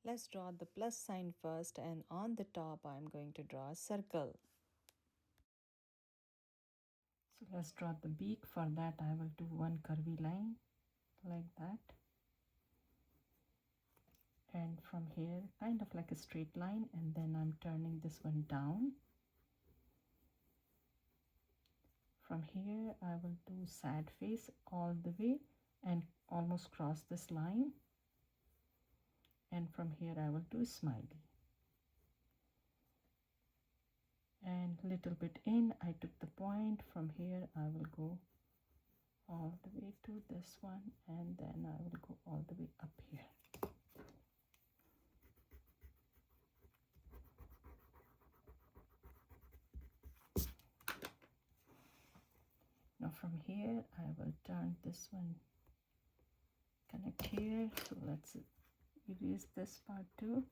Let's draw the plus sign first, and on the top I'm going to draw a circle. So let's draw the beak. For that I will do one curvy line like that, and from here kind of like a straight line, and then I'm turning this one down. From here I will do sad face all the way and almost cross this line, and from here I will do smiley, and little bit in I took the point. From here I will go all the way to this one, and then I will go all the way up here. Now from here I will turn this one, connect here. So let's erase this part too.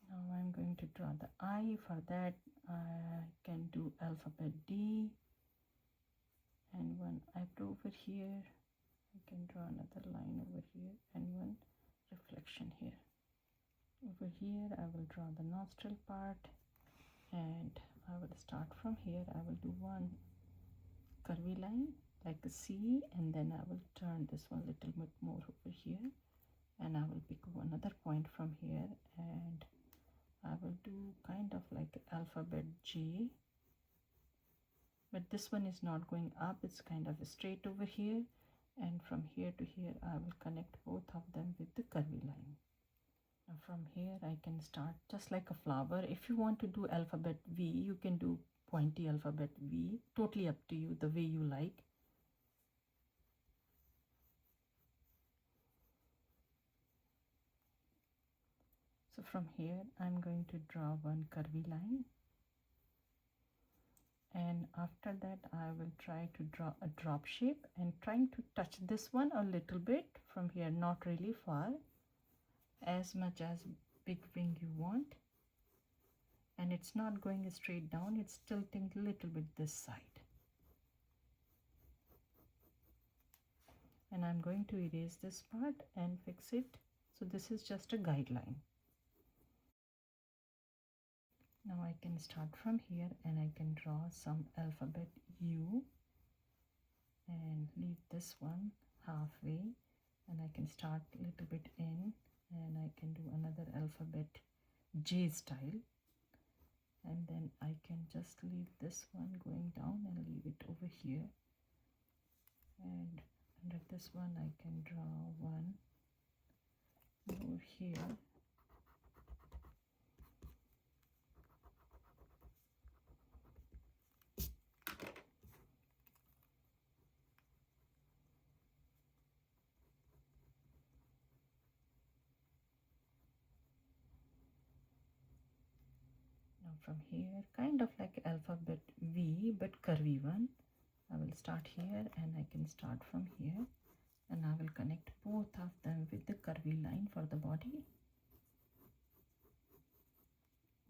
Now I'm going to draw the eye. For that I can do alphabet D, and one eyebrow over here. I can draw another line over here and one reflection here. Over here I will draw the nostril part, and I will start from here. I will do one curvy line like a C, and then I will turn this one a little bit more over here, and I will pick another point from here, and I will do kind of like alphabet J, but this one is not going up, it's kind of straight over here, and from here to here I will connect both of them with the curvy line. Now from here I can start just like a flower. If you want to do alphabet V, you can do pointy alphabet V, totally up to you, the way you like. So from here I'm going to draw one curvy line, and after that I will try to draw a drop shape and trying to touch this one a little bit from here, not really far, as much as big wing you want, and it's not going straight down, it's tilting a little bit this side. And I'm going to erase this part and fix it. So this is just a guideline. Now I can start from here and I can draw some alphabet U and leave this one halfway, and I can start a little bit in, and I can do another alphabet J style, and then I can just leave this one going down and leave it over here, and under this one I can draw one over here. Now from here, kind of like alphabet V but curvy one, I will start here and I can start from here, and I will connect both of them with the curvy line for the body.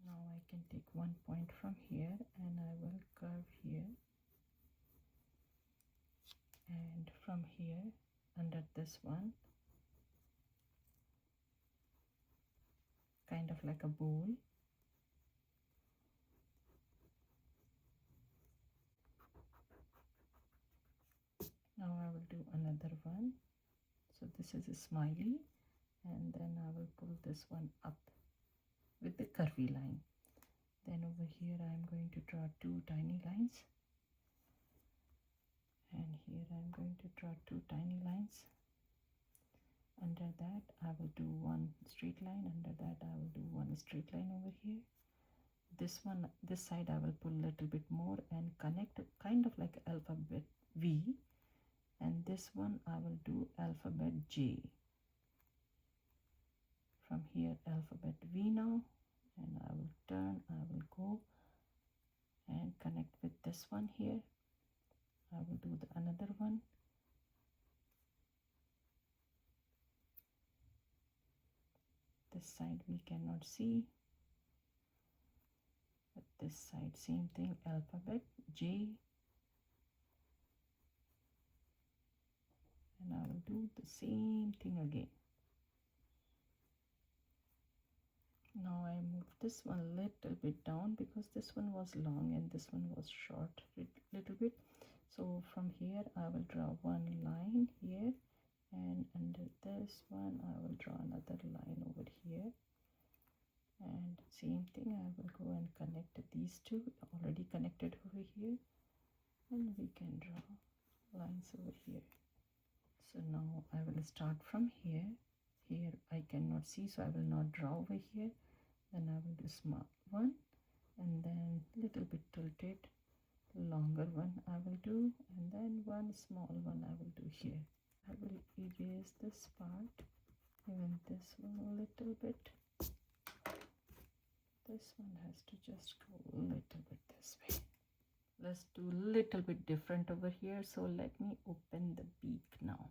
Now I can take one point from here and I will curve here, and from here under this one, kind of like a bowl. Now I will do another one. So this is a smiley, and then I will pull this one up with the curvy line. Then over here I am going to draw two tiny lines, and here I am going to draw two tiny lines. Under that I will do one straight line, under that I will do one straight line over here. This one, this side I will pull a little bit more and connect kind of like alphabet V, and this one I will do alphabet J. From here alphabet V now, and I will turn, I will go and connect with this one here. I will do the another one. This side we cannot see, but this side same thing, alphabet J, and I will do the same thing again. this one little bit down because this one was long and this one was short little bit. So from here I will draw one line here, and under this one I will draw another line over here, and same thing I will go and connect these two already connected over here, and we can draw lines over here. So now I will start from here. Here I cannot see, so I will not draw over here. Then I will do small one, and then little bit tilted longer one I will do, and then one small one I will do here. I will erase this part, even this one a little bit. This one has to just go a little bit this way. Let's do a little bit different over here. So let me open the beak now.